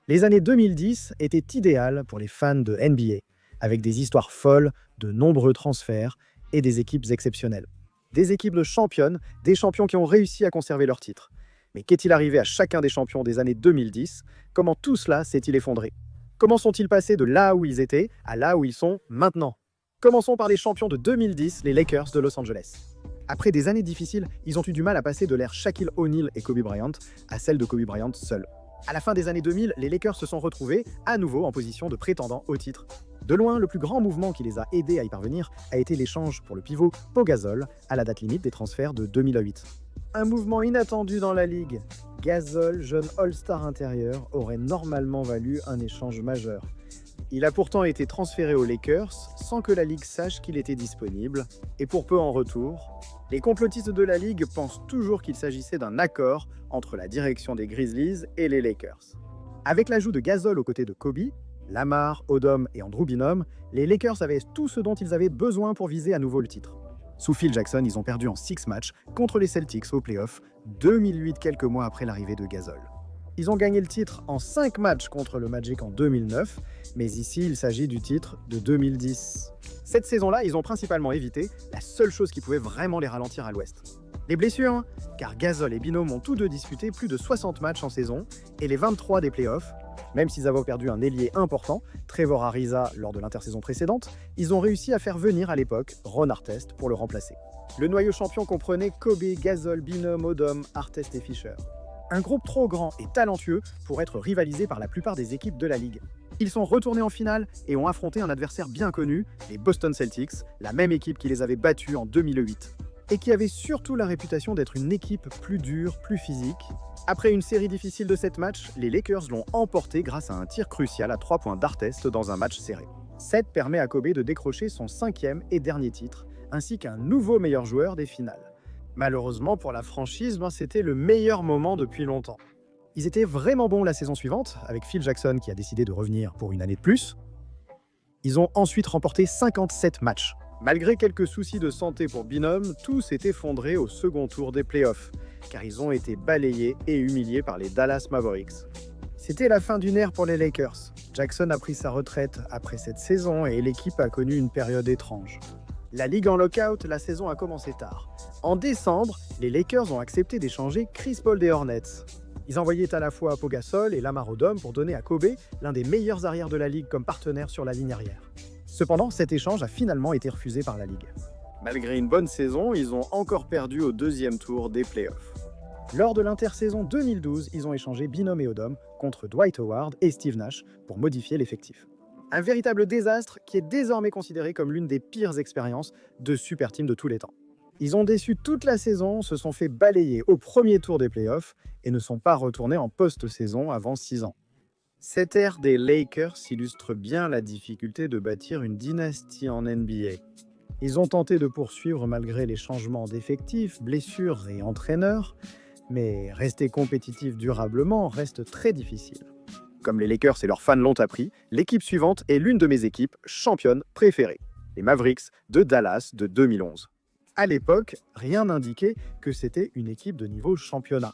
Les années 2010 étaient idéales pour les fans de NBA, avec des histoires folles, de nombreux transferts et des équipes exceptionnelles. Des équipes de championnes, des champions qui ont réussi à conserver leur titre. Mais qu'est-il arrivé à chacun des champions des années 2010? Comment tout cela s'est-il effondré? Comment sont-ils passés de là où ils étaient à là où ils sont maintenant? Commençons par les champions de 2010, les Lakers de Los Angeles. Après des années difficiles, ils ont eu du mal à passer de l'ère Shaquille O'Neal et Kobe Bryant à celle de Kobe Bryant seul. À la fin des années 2000, les Lakers se sont retrouvés à nouveau en position de prétendant au titre. De loin, le plus grand mouvement qui les a aidés à y parvenir a été l'échange pour le pivot Pau Gasol à la date limite des transferts de 2008. Un mouvement inattendu dans la ligue. Gasol, jeune All-Star intérieur, aurait normalement valu un échange majeur. Il a pourtant été transféré aux Lakers sans que la ligue sache qu'il était disponible, et pour peu en retour. Les complotistes de la ligue pensent toujours qu'il s'agissait d'un accord entre la direction des Grizzlies et les Lakers. Avec l'ajout de Gasol aux côtés de Kobe, Lamar, Odom et Andrew Bynum, les Lakers avaient tout ce dont ils avaient besoin pour viser à nouveau le titre. Sous Phil Jackson, ils ont perdu en 6 matchs contre les Celtics aux playoffs, 2008 quelques mois après l'arrivée de Gasol. Ils ont gagné le titre en 5 matchs contre le Magic en 2009, mais ici il s'agit du titre de 2010. Cette saison-là, ils ont principalement évité la seule chose qui pouvait vraiment les ralentir à l'ouest. Les blessures, hein, car Gasol et Bynum ont tous deux disputé plus de 60 matchs en saison et les 23 des playoffs. Même s'ils avaient perdu un ailier important, Trevor Ariza, lors de l'intersaison précédente, ils ont réussi à faire venir à l'époque Ron Artest pour le remplacer. Le noyau champion comprenait Kobe, Gasol, Bynum, Odom, Artest et Fisher. Un groupe trop grand et talentueux pour être rivalisé par la plupart des équipes de la ligue. Ils sont retournés en finale et ont affronté un adversaire bien connu, les Boston Celtics, la même équipe qui les avait battus en 2008. Et qui avait surtout la réputation d'être une équipe plus dure, plus physique. Après une série difficile de 7 matchs, les Lakers l'ont emporté grâce à un tir crucial à 3 points d'Artest dans un match serré. 7 permet à Kobe de décrocher son 5e et dernier titre, ainsi qu'un nouveau meilleur joueur des finales. Malheureusement pour la franchise, c'était le meilleur moment depuis longtemps. Ils étaient vraiment bons la saison suivante, avec Phil Jackson qui a décidé de revenir pour une année de plus. Ils ont ensuite remporté 57 matchs. Malgré quelques soucis de santé pour Bynum, tout s'est effondré au second tour des playoffs, car ils ont été balayés et humiliés par les Dallas Mavericks. C'était la fin d'une ère pour les Lakers. Jackson a pris sa retraite après cette saison et l'équipe a connu une période étrange. La ligue en lockout, la saison a commencé tard. En décembre, les Lakers ont accepté d'échanger Chris Paul des Hornets. Ils envoyaient à la fois Pau Gasol et Lamar Odom pour donner à Kobe l'un des meilleurs arrières de la ligue comme partenaire sur la ligne arrière. Cependant, cet échange a finalement été refusé par la ligue. Malgré une bonne saison, ils ont encore perdu au deuxième tour des playoffs. Lors de l'intersaison 2012, ils ont échangé Bynum et Odom contre Dwight Howard et Steve Nash pour modifier l'effectif. Un véritable désastre qui est désormais considéré comme l'une des pires expériences de super team de tous les temps. Ils ont déçu toute la saison, se sont fait balayer au premier tour des playoffs et ne sont pas retournés en post-saison avant 6 ans. Cette ère des Lakers illustre bien la difficulté de bâtir une dynastie en NBA. Ils ont tenté de poursuivre malgré les changements d'effectifs, blessures et entraîneurs, mais rester compétitif durablement reste très difficile. Comme les Lakers et leurs fans l'ont appris, l'équipe suivante est l'une de mes équipes championnes préférées, les Mavericks de Dallas de 2011. À l'époque, rien n'indiquait que c'était une équipe de niveau championnat.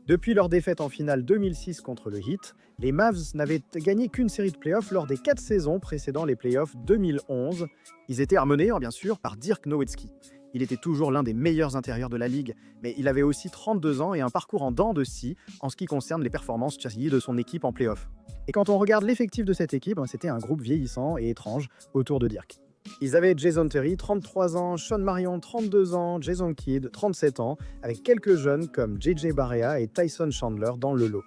Depuis leur défaite en finale 2006 contre le Heat, les Mavs n'avaient gagné qu'une série de playoffs lors des 4 saisons précédant les playoffs 2011. Ils étaient menés, bien sûr, par Dirk Nowitzki. Il était toujours l'un des meilleurs intérieurs de la ligue, mais il avait aussi 32 ans et un parcours en dents de scie en ce qui concerne les performances de son équipe en playoffs. Et quand on regarde l'effectif de cette équipe, c'était un groupe vieillissant et étrange autour de Dirk. Ils avaient Jason Terry, 33 ans, Sean Marion, 32 ans, Jason Kidd, 37 ans, avec quelques jeunes comme JJ Barea et Tyson Chandler dans le lot.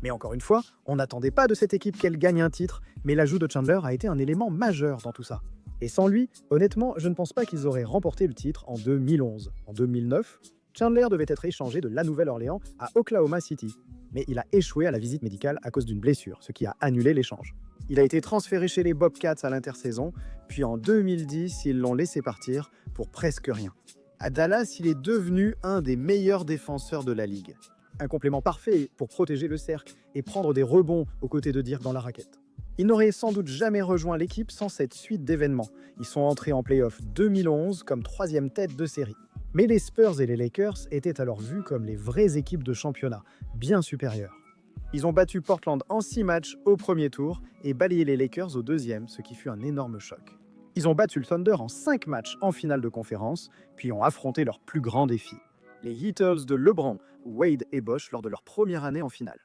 Mais encore une fois, on n'attendait pas de cette équipe qu'elle gagne un titre, mais l'ajout de Chandler a été un élément majeur dans tout ça. Et sans lui, honnêtement, je ne pense pas qu'ils auraient remporté le titre en 2011. En 2009, Chandler devait être échangé de la Nouvelle-Orléans à Oklahoma City. Mais il a échoué à la visite médicale à cause d'une blessure, ce qui a annulé l'échange. Il a été transféré chez les Bobcats à l'intersaison, puis en 2010, ils l'ont laissé partir pour presque rien. À Dallas, il est devenu un des meilleurs défenseurs de la ligue. Un complément parfait pour protéger le cercle et prendre des rebonds aux côtés de Dirk dans la raquette. Il n'aurait sans doute jamais rejoint l'équipe sans cette suite d'événements. Ils sont entrés en play-off 2011 comme 3e tête de série. Mais les Spurs et les Lakers étaient alors vus comme les vraies équipes de championnat, bien supérieures. Ils ont battu Portland en 6 matchs au premier tour et balayé les Lakers au deuxième, ce qui fut un énorme choc. Ils ont battu le Thunder en 5 matchs en finale de conférence, puis ont affronté leur plus grand défi, les Heatles de LeBron, Wade et Bosh lors de leur première année en finale.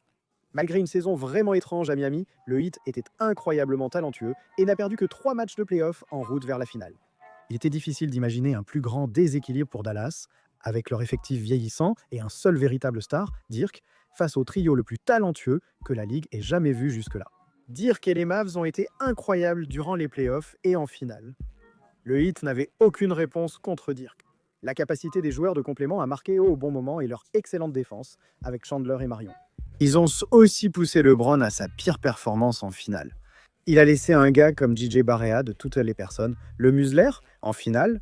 Malgré une saison vraiment étrange à Miami, le Heat était incroyablement talentueux et n'a perdu que 3 matchs de play-off en route vers la finale. Il était difficile d'imaginer un plus grand déséquilibre pour Dallas, avec leur effectif vieillissant et un seul véritable star, Dirk, face au trio le plus talentueux que la Ligue ait jamais vu jusque-là. Dirk et les Mavs ont été incroyables durant les playoffs et en finale. Le Heat n'avait aucune réponse contre Dirk. La capacité des joueurs de complément à marquer au bon moment et leur excellente défense avec Chandler et Marion. Ils ont aussi poussé LeBron à sa pire performance en finale. Il a laissé un gars comme JJ Barea de toutes les personnes le museler en finale.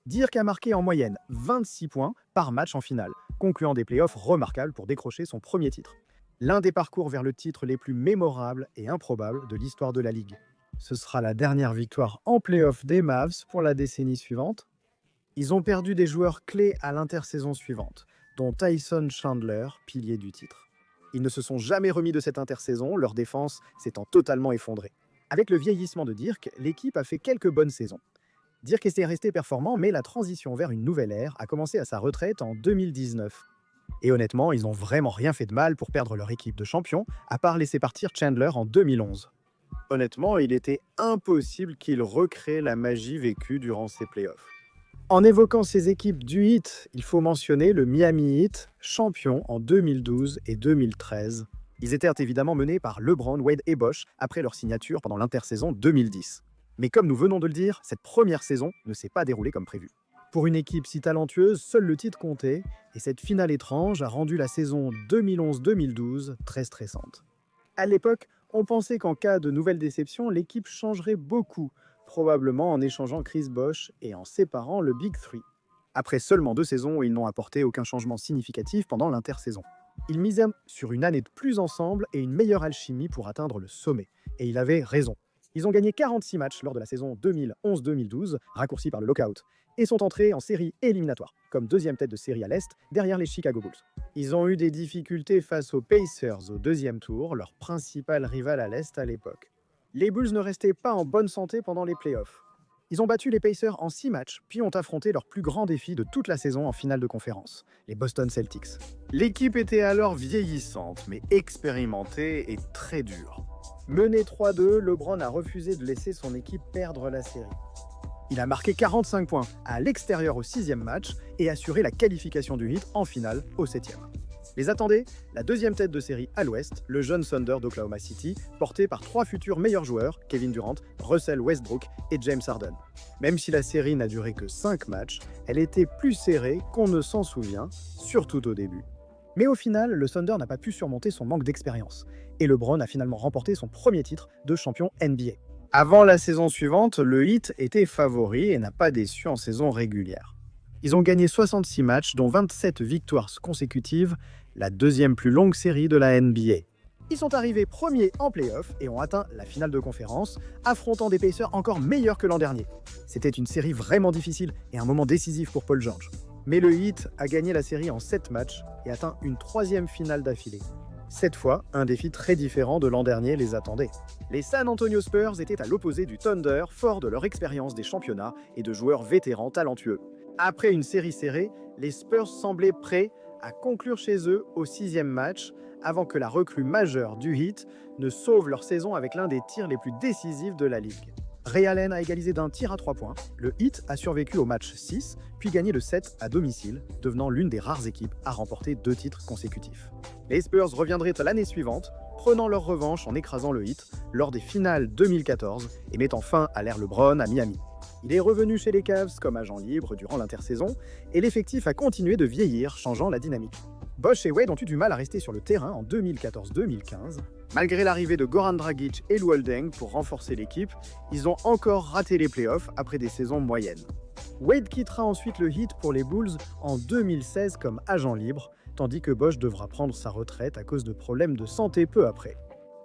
Dirk a marqué en moyenne 26 points par match en finale, concluant des playoffs remarquables pour décrocher son premier titre. L'un des parcours vers le titre les plus mémorables et improbables de l'histoire de la Ligue. Ce sera la dernière victoire en playoff des Mavs pour la décennie suivante. Ils ont perdu des joueurs clés à l'intersaison suivante, dont Tyson Chandler, pilier du titre. Ils ne se sont jamais remis de cette intersaison, leur défense s'étant totalement effondrée. Avec le vieillissement de Dirk, l'équipe a fait quelques bonnes saisons. Dirk était resté performant, mais la transition vers une nouvelle ère a commencé à sa retraite en 2019. Et honnêtement, ils n'ont vraiment rien fait de mal pour perdre leur équipe de champions, à part laisser partir Chandler en 2011. Honnêtement, il était impossible qu'ils recréent la magie vécue durant ces playoffs. En évoquant ces équipes du Heat, il faut mentionner le Miami Heat, champion en 2012 et 2013. Ils étaient évidemment menés par LeBron, Wade et Bosh après leur signature pendant l'intersaison 2010. Mais comme nous venons de le dire, cette première saison ne s'est pas déroulée comme prévu. Pour une équipe si talentueuse, seul le titre comptait, et cette finale étrange a rendu la saison 2011-2012 très stressante. À l'époque, on pensait qu'en cas de nouvelle déception, l'équipe changerait beaucoup, probablement en échangeant Chris Bosh et en séparant le Big Three. Après seulement 2 saisons où ils n'ont apporté aucun changement significatif pendant l'intersaison. Ils misaient sur une année de plus ensemble et une meilleure alchimie pour atteindre le sommet. Et il avait raison. Ils ont gagné 46 matchs lors de la saison 2011-2012, raccourcie par le lockout, et sont entrés en série éliminatoire, comme deuxième tête de série à l'Est, derrière les Chicago Bulls. Ils ont eu des difficultés face aux Pacers au deuxième tour, leur principal rival à l'Est à l'époque. Les Bulls ne restaient pas en bonne santé pendant les playoffs. Ils ont battu les Pacers en 6 matchs, puis ont affronté leur plus grand défi de toute la saison en finale de conférence, les Boston Celtics. L'équipe était alors vieillissante, mais expérimentée et très dure. Mené 3-2, LeBron a refusé de laisser son équipe perdre la série. Il a marqué 45 points à l'extérieur au 6e match et assuré la qualification du Heat en finale au 7e. Les attendait la deuxième tête de série à l'Ouest, le jeune Thunder d'Oklahoma City, porté par 3 futurs meilleurs joueurs, Kevin Durant, Russell Westbrook et James Harden. Même si la série n'a duré que 5 matchs, elle était plus serrée qu'on ne s'en souvient, surtout au début. Mais au final, le Thunder n'a pas pu surmonter son manque d'expérience, et LeBron a finalement remporté son premier titre de champion NBA. Avant la saison suivante, le Heat était favori et n'a pas déçu en saison régulière. Ils ont gagné 66 matchs, dont 27 victoires consécutives, la deuxième plus longue série de la NBA. Ils sont arrivés premiers en play-off et ont atteint la finale de conférence, affrontant des Pacers encore meilleurs que l'an dernier. C'était une série vraiment difficile et un moment décisif pour Paul George. Mais le Heat a gagné la série en 7 matchs et atteint une 3e finale d'affilée. Cette fois, un défi très différent de l'an dernier les attendait. Les San Antonio Spurs étaient à l'opposé du Thunder, forts de leur expérience des championnats et de joueurs vétérans talentueux. Après une série serrée, les Spurs semblaient prêts à conclure chez eux au 6e match, avant que la recrue majeure du Heat ne sauve leur saison avec l'un des tirs les plus décisifs de la Ligue. Ray Allen a égalisé d'un tir à 3 points, le Heat a survécu au match 6, puis gagné le 7 à domicile, devenant l'une des rares équipes à remporter 2 titres consécutifs. Les Spurs reviendraient l'année suivante, prenant leur revanche en écrasant le Heat lors des finales 2014 et mettant fin à l'ère LeBron à Miami. Il est revenu chez les Cavs comme agent libre durant l'intersaison et l'effectif a continué de vieillir, changeant la dynamique. Bosh et Wade ont eu du mal à rester sur le terrain en 2014-2015. Malgré l'arrivée de Goran Dragic et Luol Deng pour renforcer l'équipe, ils ont encore raté les playoffs après des saisons moyennes. Wade quittera ensuite le Heat pour les Bulls en 2016 comme agent libre, tandis que Bosh devra prendre sa retraite à cause de problèmes de santé peu après.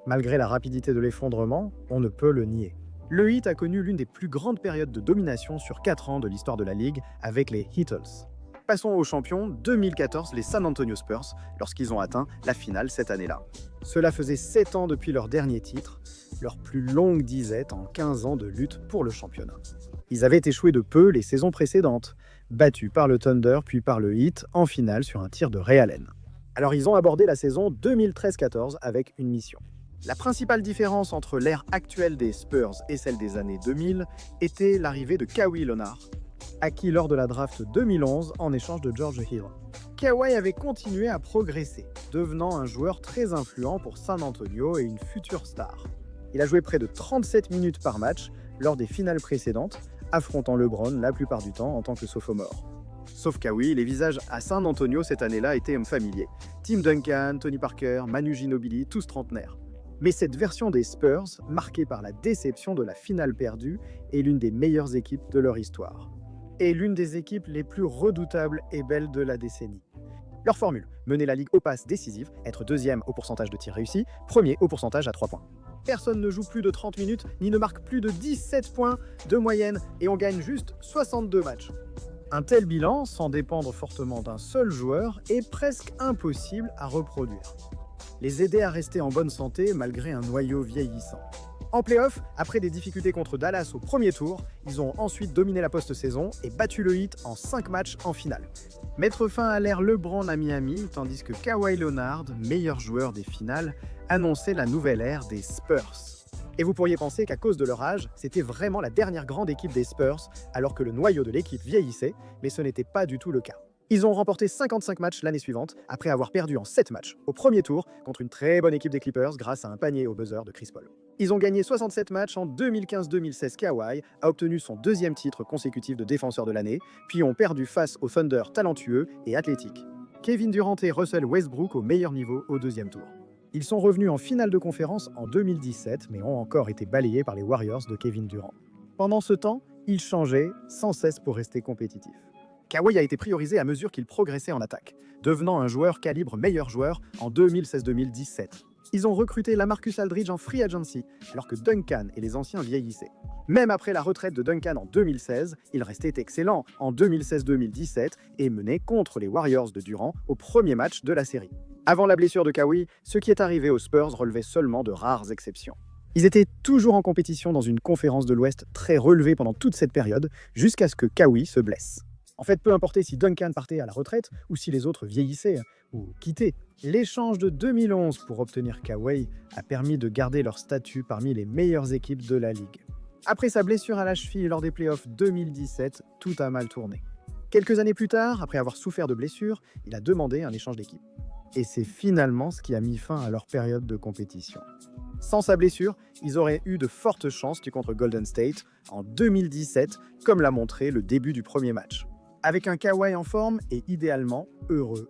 Malgré la rapidité de l'effondrement, on ne peut le nier. Le Heat a connu l'une des plus grandes périodes de domination sur 4 ans de l'histoire de la Ligue avec les Heatles. Passons aux champions 2014, les San Antonio Spurs, lorsqu'ils ont atteint la finale cette année-là. Cela faisait 7 ans depuis leur dernier titre, leur plus longue disette en 15 ans de lutte pour le championnat. Ils avaient échoué de peu les saisons précédentes, battus par le Thunder puis par le Heat en finale sur un tir de Ray Allen. Alors ils ont abordé la saison 2013-14 avec une mission. La principale différence entre l'ère actuelle des Spurs et celle des années 2000 était l'arrivée de Kawhi Leonard, acquis lors de la draft 2011 en échange de George Hill. Kawhi avait continué à progresser, devenant un joueur très influent pour San Antonio et une future star. Il a joué près de 37 minutes par match lors des finales précédentes, affrontant LeBron la plupart du temps en tant que sophomore. Sauf Kawhi, les visages à San Antonio cette année-là étaient familiers. Tim Duncan, Tony Parker, Manu Ginobili, tous trentenaires. Mais cette version des Spurs, marquée par la déception de la finale perdue, est l'une des meilleures équipes de leur histoire. Et l'une des équipes les plus redoutables et belles de la décennie. Leur formule, mener la ligue aux passes décisives, être deuxième au pourcentage de tirs réussis, premier au pourcentage à 3 points. Personne ne joue plus de 30 minutes, ni ne marque plus de 17 points de moyenne, et on gagne juste 62 matchs. Un tel bilan, sans dépendre fortement d'un seul joueur, est presque impossible à reproduire. Les aider à rester en bonne santé malgré un noyau vieillissant. En play-off, après des difficultés contre Dallas au premier tour, ils ont ensuite dominé la post-saison et battu le Heat en 5 matchs en finale. Mettre fin à l'ère LeBron à Miami, tandis que Kawhi Leonard, meilleur joueur des finales, annonçait la nouvelle ère des Spurs. Et vous pourriez penser qu'à cause de leur âge, c'était vraiment la dernière grande équipe des Spurs, alors que le noyau de l'équipe vieillissait, mais ce n'était pas du tout le cas. Ils ont remporté 55 matchs l'année suivante, après avoir perdu en 7 matchs au premier tour contre une très bonne équipe des Clippers grâce à un panier au buzzer de Chris Paul. Ils ont gagné 67 matchs en 2015-2016. Kawhi a obtenu son 2e titre consécutif de défenseur de l'année, puis ont perdu face au Thunder talentueux et athlétique. Kevin Durant et Russell Westbrook au meilleur niveau au 2e tour. Ils sont revenus en finale de conférence en 2017, mais ont encore été balayés par les Warriors de Kevin Durant. Pendant ce temps, ils changeaient sans cesse pour rester compétitifs. Kawhi a été priorisé à mesure qu'il progressait en attaque, devenant un joueur calibre meilleur joueur en 2016-2017. Ils ont recruté LaMarcus Aldridge en free agency, alors que Duncan et les anciens vieillissaient. Même après la retraite de Duncan en 2016, il restait excellent en 2016-2017 et menait contre les Warriors de Durant au premier match de la série. Avant la blessure de Kawhi, ce qui est arrivé aux Spurs relevait seulement de rares exceptions. Ils étaient toujours en compétition dans une conférence de l'Ouest très relevée pendant toute cette période, jusqu'à ce que Kawhi se blesse. En fait, peu importait si Duncan partait à la retraite ou si les autres vieillissaient ou quittaient. L'échange de 2011 pour obtenir Kawhi a permis de garder leur statut parmi les meilleures équipes de la ligue. Après sa blessure à la cheville lors des playoffs 2017, tout a mal tourné. Quelques années plus tard, après avoir souffert de blessures, il a demandé un échange d'équipe. Et c'est finalement ce qui a mis fin à leur période de compétition. Sans sa blessure, ils auraient eu de fortes chances contre Golden State en 2017, comme l'a montré le début du premier match. Avec un Kawhi en forme et idéalement heureux.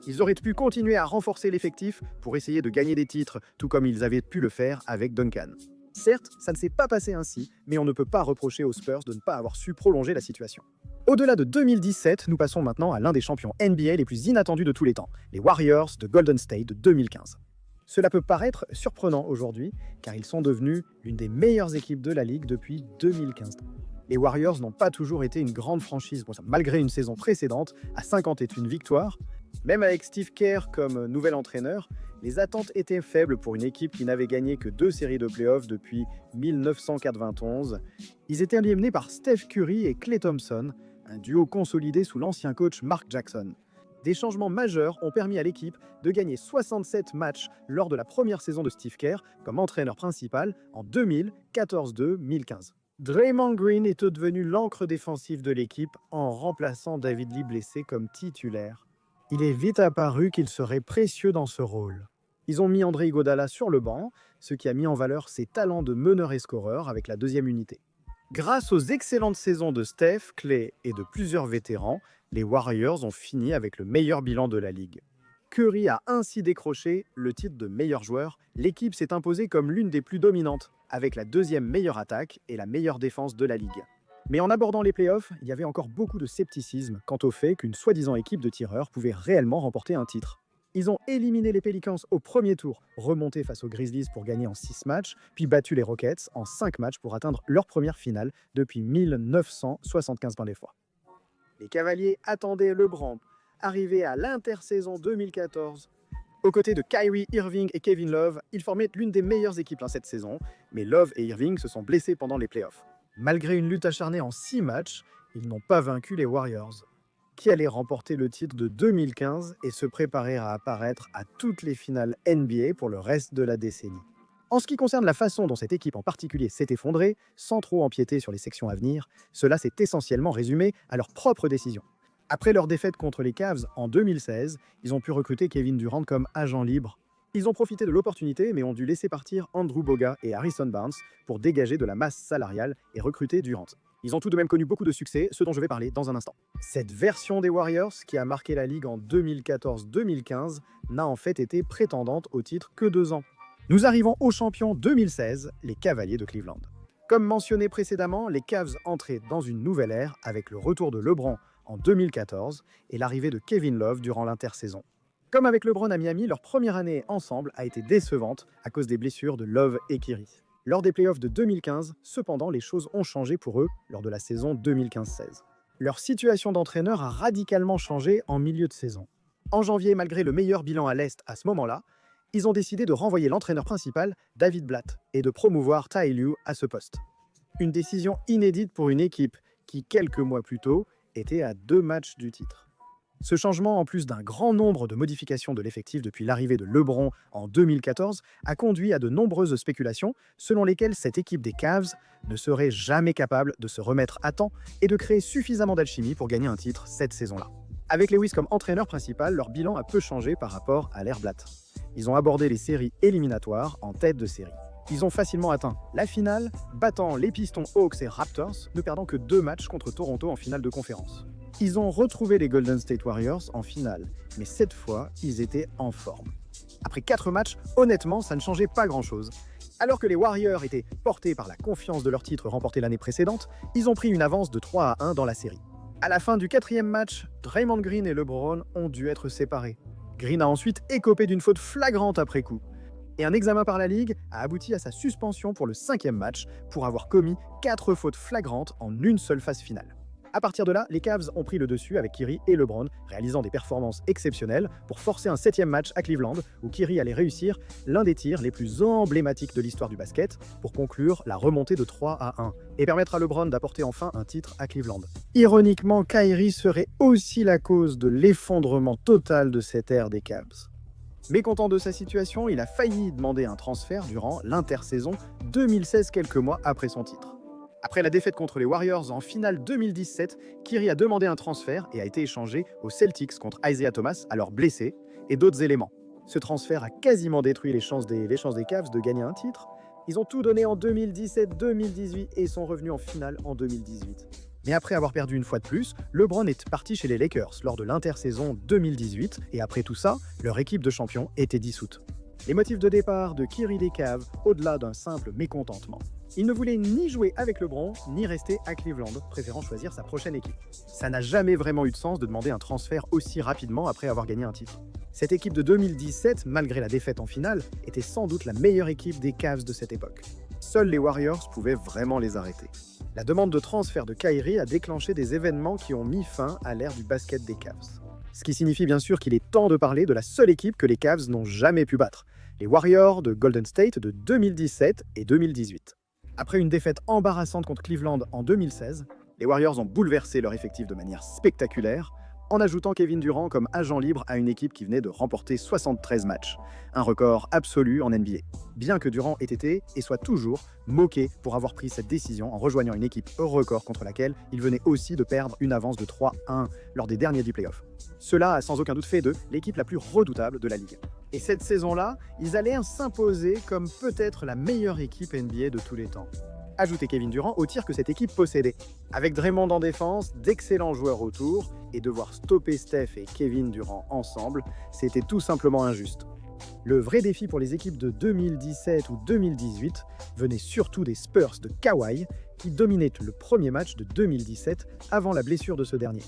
Ils auraient pu continuer à renforcer l'effectif pour essayer de gagner des titres, tout comme ils avaient pu le faire avec Duncan. Certes, ça ne s'est pas passé ainsi, mais on ne peut pas reprocher aux Spurs de ne pas avoir su prolonger la situation. Au-delà de 2017, nous passons maintenant à l'un des champions NBA les plus inattendus de tous les temps, les Warriors de Golden State de 2015. Cela peut paraître surprenant aujourd'hui, car ils sont devenus l'une des meilleures équipes de la Ligue depuis 2015. Les Warriors n'ont pas toujours été une grande franchise, malgré une saison précédente à 51 victoires. Même avec Steve Kerr comme nouvel entraîneur, les attentes étaient faibles pour une équipe qui n'avait gagné que 2 séries de playoffs depuis 1991. Ils étaient menés par Steph Curry et Klay Thompson, un duo consolidé sous l'ancien coach Mark Jackson. Des changements majeurs ont permis à l'équipe de gagner 67 matchs lors de la première saison de Steve Kerr comme entraîneur principal en 2014-2015. Draymond Green est devenu l'encre défensive de l'équipe en remplaçant David Lee blessé comme titulaire. Il est vite apparu qu'il serait précieux dans ce rôle. Ils ont mis André Iguodala sur le banc, ce qui a mis en valeur ses talents de meneur et scoreur avec la 2e unité. Grâce aux excellentes saisons de Steph, Klay et de plusieurs vétérans, les Warriors ont fini avec le meilleur bilan de la ligue. Curry a ainsi décroché le titre de meilleur joueur. L'équipe s'est imposée comme l'une des plus dominantes, avec la 2e meilleure attaque et la meilleure défense de la ligue. Mais en abordant les playoffs, il y avait encore beaucoup de scepticisme quant au fait qu'une soi-disant équipe de tireurs pouvait réellement remporter un titre. Ils ont éliminé les Pelicans au premier tour, remonté face aux Grizzlies pour gagner en 6 matchs, puis battu les Rockets en 5 matchs pour atteindre leur première finale depuis 1975 par les fois. Les Cavaliers attendaient LeBron, arrivé à l'intersaison 2014. Aux côtés de Kyrie Irving et Kevin Love, ils formaient l'une des meilleures équipes cette saison, mais Love et Irving se sont blessés pendant les playoffs. Malgré une lutte acharnée en 6 matchs, ils n'ont pas vaincu les Warriors, qui allaient remporter le titre de 2015 et se préparer à apparaître à toutes les finales NBA pour le reste de la décennie. En ce qui concerne la façon dont cette équipe en particulier s'est effondrée, sans trop empiéter sur les sections à venir, cela s'est essentiellement résumé à leurs propres décisions. Après leur défaite contre les Cavs en 2016, ils ont pu recruter Kevin Durant comme agent libre. Ils ont profité de l'opportunité mais ont dû laisser partir Andrew Bogut et Harrison Barnes pour dégager de la masse salariale et recruter Durant. Ils ont tout de même connu beaucoup de succès, ce dont je vais parler dans un instant. Cette version des Warriors, qui a marqué la Ligue en 2014-2015, n'a en fait été prétendante au titre que 2 ans. Nous arrivons aux champions 2016, les Cavaliers de Cleveland. Comme mentionné précédemment, les Cavs entraient dans une nouvelle ère avec le retour de LeBron en 2014 et l'arrivée de Kevin Love durant l'intersaison. Comme avec LeBron à Miami, leur première année ensemble a été décevante à cause des blessures de Love et Kyrie. Lors des playoffs de 2015, cependant, les choses ont changé pour eux lors de la saison 2015-16. Leur situation d'entraîneur a radicalement changé en milieu de saison. En janvier, malgré le meilleur bilan à l'Est à ce moment-là, ils ont décidé de renvoyer l'entraîneur principal, David Blatt, et de promouvoir Ty Lue à ce poste. Une décision inédite pour une équipe qui, quelques mois plus tôt, était à 2 matchs du titre. Ce changement, en plus d'un grand nombre de modifications de l'effectif depuis l'arrivée de LeBron en 2014, a conduit à de nombreuses spéculations selon lesquelles cette équipe des Cavs ne serait jamais capable de se remettre à temps et de créer suffisamment d'alchimie pour gagner un titre cette saison-là. Avec Lewis comme entraîneur principal, leur bilan a peu changé par rapport à l'ère Blatt. Ils ont abordé les séries éliminatoires en tête de série. Ils ont facilement atteint la finale, battant les Pistons, Hawks et Raptors, ne perdant que 2 matchs contre Toronto en finale de conférence. Ils ont retrouvé les Golden State Warriors en finale, mais cette fois, ils étaient en forme. Après 4 matchs, honnêtement, ça ne changeait pas grand-chose. Alors que les Warriors étaient portés par la confiance de leur titre remporté l'année précédente, ils ont pris une avance de 3-1 dans la série. À la fin du 4e match, Draymond Green et LeBron ont dû être séparés. Green a ensuite écopé d'une faute flagrante après coup. Et un examen par la Ligue a abouti à sa suspension pour le 5e match pour avoir commis 4 fautes flagrantes en une seule phase finale. À partir de là, les Cavs ont pris le dessus avec Kyrie et LeBron, réalisant des performances exceptionnelles pour forcer un 7e match à Cleveland, où Kyrie allait réussir l'un des tirs les plus emblématiques de l'histoire du basket pour conclure la remontée de 3-1 et permettre à LeBron d'apporter enfin un titre à Cleveland. Ironiquement, Kyrie serait aussi la cause de l'effondrement total de cette ère des Cavs. Mécontent de sa situation, il a failli demander un transfert durant l'intersaison 2016, quelques mois après son titre. Après la défaite contre les Warriors en finale 2017, Kyrie a demandé un transfert et a été échangé aux Celtics contre Isaiah Thomas, alors blessé, et d'autres éléments. Ce transfert a quasiment détruit les chances des Cavs de gagner un titre. Ils ont tout donné en 2017-2018 et sont revenus en finale en 2018. Mais après avoir perdu une fois de plus, LeBron est parti chez les Lakers lors de l'intersaison 2018 et après tout ça, leur équipe de champions était dissoute. Les motifs de départ de Kyrie des Cavs, au-delà d'un simple mécontentement. Il ne voulait ni jouer avec LeBron, ni rester à Cleveland, préférant choisir sa prochaine équipe. Ça n'a jamais vraiment eu de sens de demander un transfert aussi rapidement après avoir gagné un titre. Cette équipe de 2017, malgré la défaite en finale, était sans doute la meilleure équipe des Cavs de cette époque. Seuls les Warriors pouvaient vraiment les arrêter. La demande de transfert de Kyrie a déclenché des événements qui ont mis fin à l'ère du basket des Cavs. Ce qui signifie bien sûr qu'il est temps de parler de la seule équipe que les Cavs n'ont jamais pu battre, les Warriors de Golden State de 2017 et 2018. Après une défaite embarrassante contre Cleveland en 2016, les Warriors ont bouleversé leur effectif de manière spectaculaire en ajoutant Kevin Durant comme agent libre à une équipe qui venait de remporter 73 matchs, un record absolu en NBA. Bien que Durant ait été et soit toujours moqué pour avoir pris cette décision en rejoignant une équipe record contre laquelle il venait aussi de perdre une avance de 3-1 lors des derniers du play-off. Cela a sans aucun doute fait d'eux l'équipe la plus redoutable de la Ligue. Et cette saison-là, ils allaient s'imposer comme peut-être la meilleure équipe NBA de tous les temps. Ajoutez Kevin Durant au tir que cette équipe possédait. Avec Draymond en défense, d'excellents joueurs autour, et devoir stopper Steph et Kevin Durant ensemble, c'était tout simplement injuste. Le vrai défi pour les équipes de 2017 ou 2018 venait surtout des Spurs de Kawhi, qui dominaient le premier match de 2017 avant la blessure de ce dernier.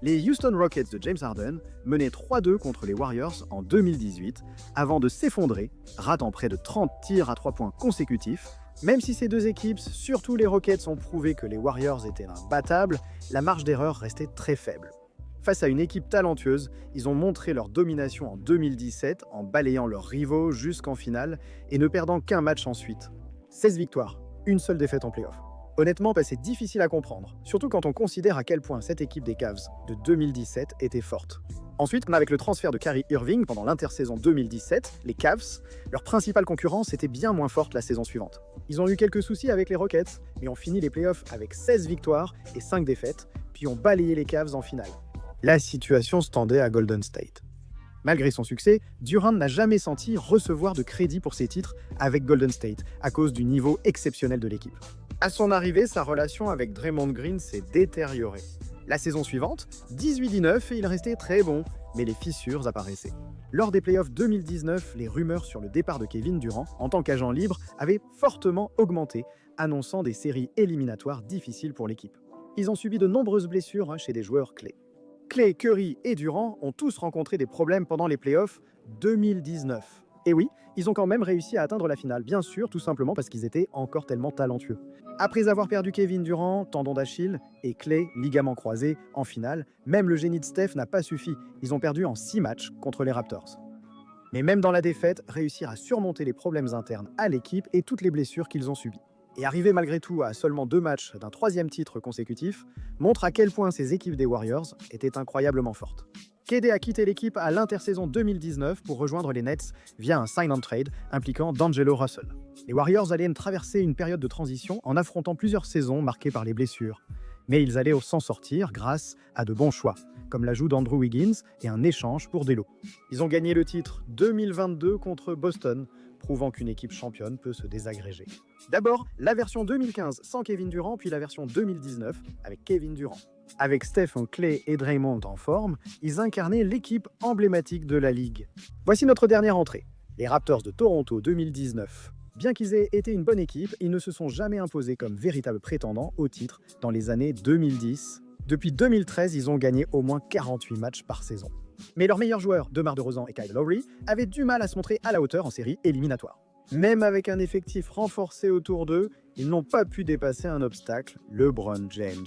Les Houston Rockets de James Harden menaient 3-2 contre les Warriors en 2018 avant de s'effondrer, ratant près de 30 tirs à 3 points consécutifs Même si ces deux équipes, surtout les Rockets, ont prouvé que les Warriors étaient imbattables, la marge d'erreur restait très faible. Face à une équipe talentueuse, ils ont montré leur domination en 2017 en balayant leurs rivaux jusqu'en finale et ne perdant qu'un match ensuite. 16 victoires, une seule défaite en play-off. Honnêtement, c'est difficile à comprendre, surtout quand on considère à quel point cette équipe des Cavs de 2017 était forte. Ensuite, avec le transfert de Kyrie Irving pendant l'intersaison 2017, les Cavs, leur principale concurrence était bien moins forte la saison suivante. Ils ont eu quelques soucis avec les Rockets, mais ont fini les playoffs avec 16 victoires et 5 défaites, puis ont balayé les Cavs en finale. La situation se tendait à Golden State. Malgré son succès, Durant n'a jamais senti recevoir de crédit pour ses titres avec Golden State, à cause du niveau exceptionnel de l'équipe. À son arrivée, sa relation avec Draymond Green s'est détériorée. La saison suivante, 18-19 et il restait très bon, mais les fissures apparaissaient. Lors des playoffs 2019, les rumeurs sur le départ de Kevin Durant en tant qu'agent libre avaient fortement augmenté, annonçant des séries éliminatoires difficiles pour l'équipe. Ils ont subi de nombreuses blessures chez des joueurs clés. Clay, Curry et Durant ont tous rencontré des problèmes pendant les playoffs 2019. Et oui, ils ont quand même réussi à atteindre la finale, bien sûr, tout simplement parce qu'ils étaient encore tellement talentueux. Après avoir perdu Kevin Durant, tendon d'Achille, et Clay, ligament croisé, en finale, même le génie de Steph n'a pas suffi. Ils ont perdu en 6 matchs contre les Raptors. Mais même dans la défaite, réussir à surmonter les problèmes internes à l'équipe et toutes les blessures qu'ils ont subies. Et arriver malgré tout à seulement 2 matchs d'un 3e titre consécutif, montre à quel point ces équipes des Warriors étaient incroyablement fortes. KD a quitté l'équipe à l'intersaison 2019 pour rejoindre les Nets via un sign-and-trade impliquant D'Angelo Russell. Les Warriors allaient traverser une période de transition en affrontant plusieurs saisons marquées par les blessures. Mais ils allaient s'en sortir grâce à de bons choix, comme l'ajout d'Andrew Wiggins et un échange pour Delo. Ils ont gagné le titre 2022 contre Boston, prouvant qu'une équipe championne peut se désagréger. D'abord, la version 2015 sans Kevin Durant, puis la version 2019 avec Kevin Durant. Avec Stephen, Clay et Draymond en forme, ils incarnaient l'équipe emblématique de la ligue. Voici notre dernière entrée, les Raptors de Toronto 2019. Bien qu'ils aient été une bonne équipe, ils ne se sont jamais imposés comme véritables prétendants au titre dans les années 2010. Depuis 2013, ils ont gagné au moins 48 matchs par saison. Mais leurs meilleurs joueurs, DeMar DeRozan et Kyle Lowry, avaient du mal à se montrer à la hauteur en séries éliminatoires. Même avec un effectif renforcé autour d'eux, ils n'ont pas pu dépasser un obstacle, LeBron James.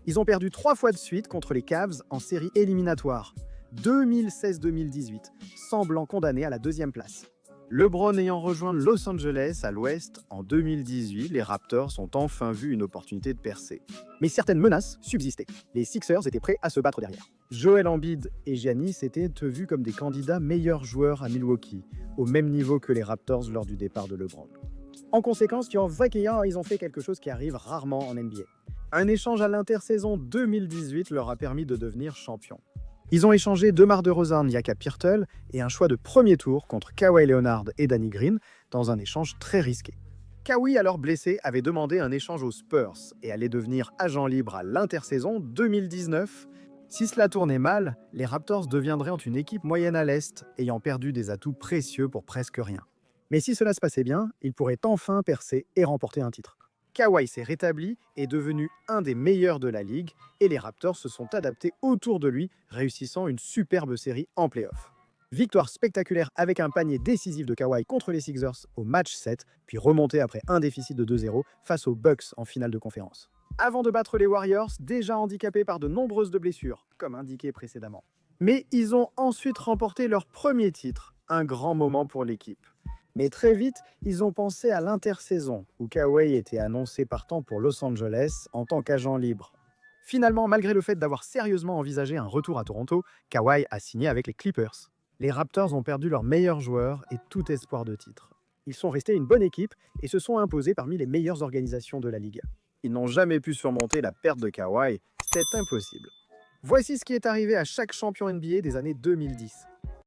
Ils ont perdu 3 fois de suite contre les Cavs en séries éliminatoires, 2016-2018, semblant condamnés à la 2e place. LeBron ayant rejoint Los Angeles à l'ouest en 2018, les Raptors ont enfin vu une opportunité de percer. Mais certaines menaces subsistaient. Les Sixers étaient prêts à se battre derrière. Joel Embiid et Giannis étaient vus comme des candidats meilleurs joueurs à Milwaukee, au même niveau que les Raptors lors du départ de LeBron. En conséquence, ils ont fait quelque chose qui arrive rarement en NBA. Un échange à l'intersaison 2018 leur a permis de devenir champions. Ils ont échangé DeMar DeRozan, Jakob Poeltl et un choix de premier tour contre Kawhi Leonard et Danny Green dans un échange très risqué. Kawhi, alors blessé, avait demandé un échange aux Spurs et allait devenir agent libre à l'intersaison 2019. Si cela tournait mal, les Raptors deviendraient une équipe moyenne à l'Est, ayant perdu des atouts précieux pour presque rien. Mais si cela se passait bien, ils pourraient enfin percer et remporter un titre. Kawhi s'est rétabli, est devenu un des meilleurs de la ligue et les Raptors se sont adaptés autour de lui, réussissant une superbe série en play-off. Victoire spectaculaire avec un panier décisif de Kawhi contre les Sixers au match 7, puis remonté après un déficit de 2-0 face aux Bucks en finale de conférence. Avant de battre les Warriors, déjà handicapés par de nombreuses blessures, comme indiqué précédemment. Mais ils ont ensuite remporté leur premier titre, un grand moment pour l'équipe. Mais très vite, ils ont pensé à l'intersaison, où Kawhi était annoncé partant pour Los Angeles en tant qu'agent libre. Finalement, malgré le fait d'avoir sérieusement envisagé un retour à Toronto, Kawhi a signé avec les Clippers. Les Raptors ont perdu leur meilleur joueur et tout espoir de titre. Ils sont restés une bonne équipe et se sont imposés parmi les meilleures organisations de la Ligue. Ils n'ont jamais pu surmonter la perte de Kawhi, c'est impossible. Voici ce qui est arrivé à chaque champion NBA des années 2010.